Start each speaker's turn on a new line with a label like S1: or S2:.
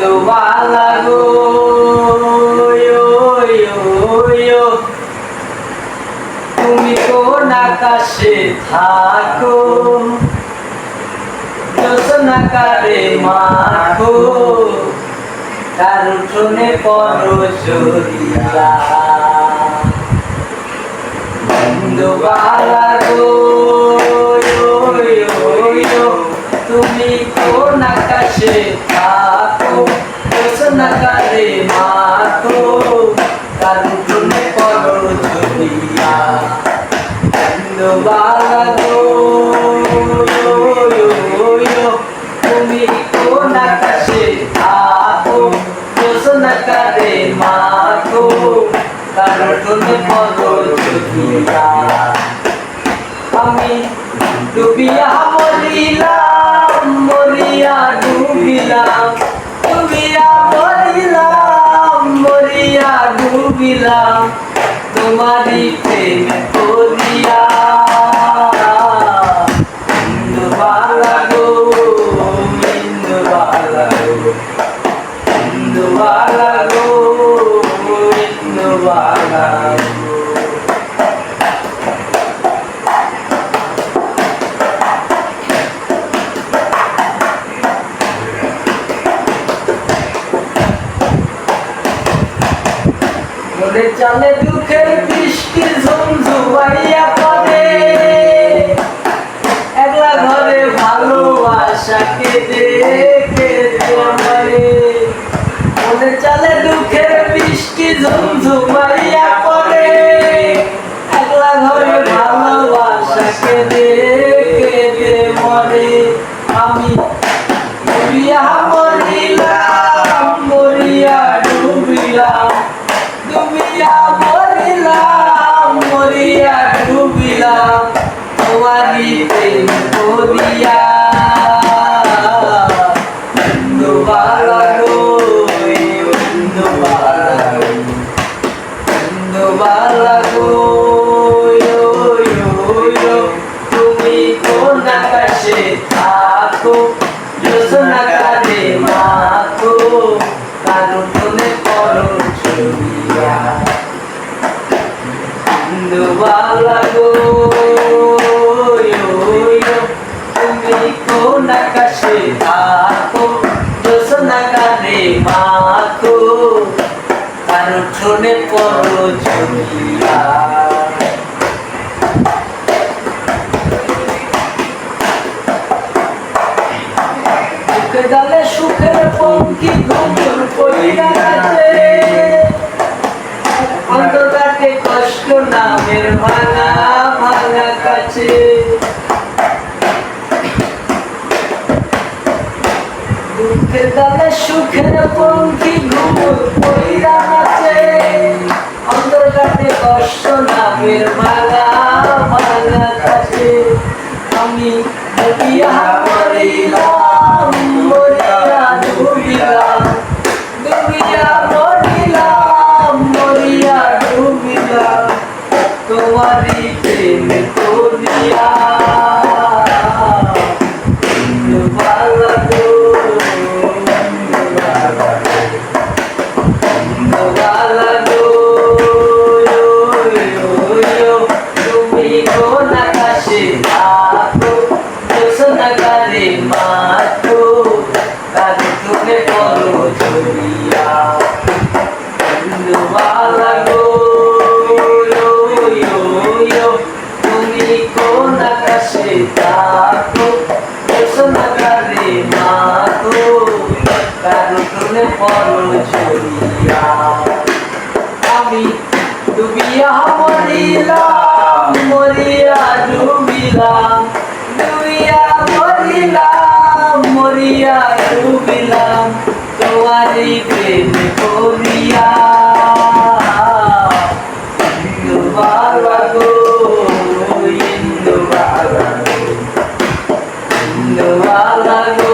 S1: ইন্দুবালা গো তুমি কোন আকাশে থাকো জোছনাকারে মাখো তার উঠোনে পড়ো চরিয়া ইন্দুবালা গো তুমি কোন আকাশে থাকো জোছনাকারে মাখো তার উঠোনে পড়ো চরিয়া ইন্দুবালা গো তুমি কোন আকাশে থাকো জোছনাকারে মাখো তার উঠোনে পড়ো চরিয়া আমি ডুবিয়া মরিলাম মরিয়া ডুবিলাম ডুবিয়া মরিলাম মরিয়া ডুবিলাম তোমারই প্রেম করিয়া ইন্দুবালা গো ইন্দুবালা গো ইন্দুবালা গো ইন্দুবালা গো মোরে চালে দুঃখের বৃষ্টি ঝুমঝুমাইয়া পড়ে একলা ঘরে ভালোবাসাকে দেখে মরে মোরে চালে দুঃখের বৃষ্টি ঝুমঝুমাইয়া পড়ে একলা ঘরে ভালোবাসাকে দেখে মরে আমি ডুবিয়া মরিলাম মরিয়া ডুবিলাম ডুবিয়া মরিলাম মরিয়া ডুবিলাম তোমারই প্রেম করিয়া ইন্দুবালা গো ইন্দুবালা গো ইন্দুবালা গো তুমি কোন আকাশে থাকো জোছনাকারে মাখো তার উঠোনে পড়ো চরিয়া ইন্দুবালা গো তুমি কোন আকাশে থাকো জোছনাকারে মাখো তার উঠোনে পড়ো চরিয়া ডালে সুখের পঙ্কি ঘুমুর পইরা আছে অন্তরাতে কষ্ট নামের ভাঙা ভাঙা কাছে দুঃখের ডালে সুখের পঙ্কি ঘুমুর পইরা আছে অন্তরাতে কষ্ট নামের ভাঙা ভাঙা কাছে আমি ডুবিয়া মরিলাম মরিয়া ডুবিলাম ডুবিয়া মরিলাম মরিয়া ডুবিলাম তোমারই প্রেম করিয়া ইন্দুবালা গো ইন্দুবালা গো তুমি কোন আকাশে থাকো জোছনাকারে মাখো তার উঠোনে পড়ো চরিয়া ইন্দুবালা গো তুমি কোন আকাশে থাকো জোছনাকারে মাখো তার উঠোনে পড়ো চরিয়া আমি ডুবিয়া মরিলাম মরিয়া ডুবিলাম ডুবিয়া মরিলাম মরিয়া ডুবিলাম তোমারই প্রেম করিয়া ইন্দুবালা গো ইন্দুবালা গো ইন্দুবালা গো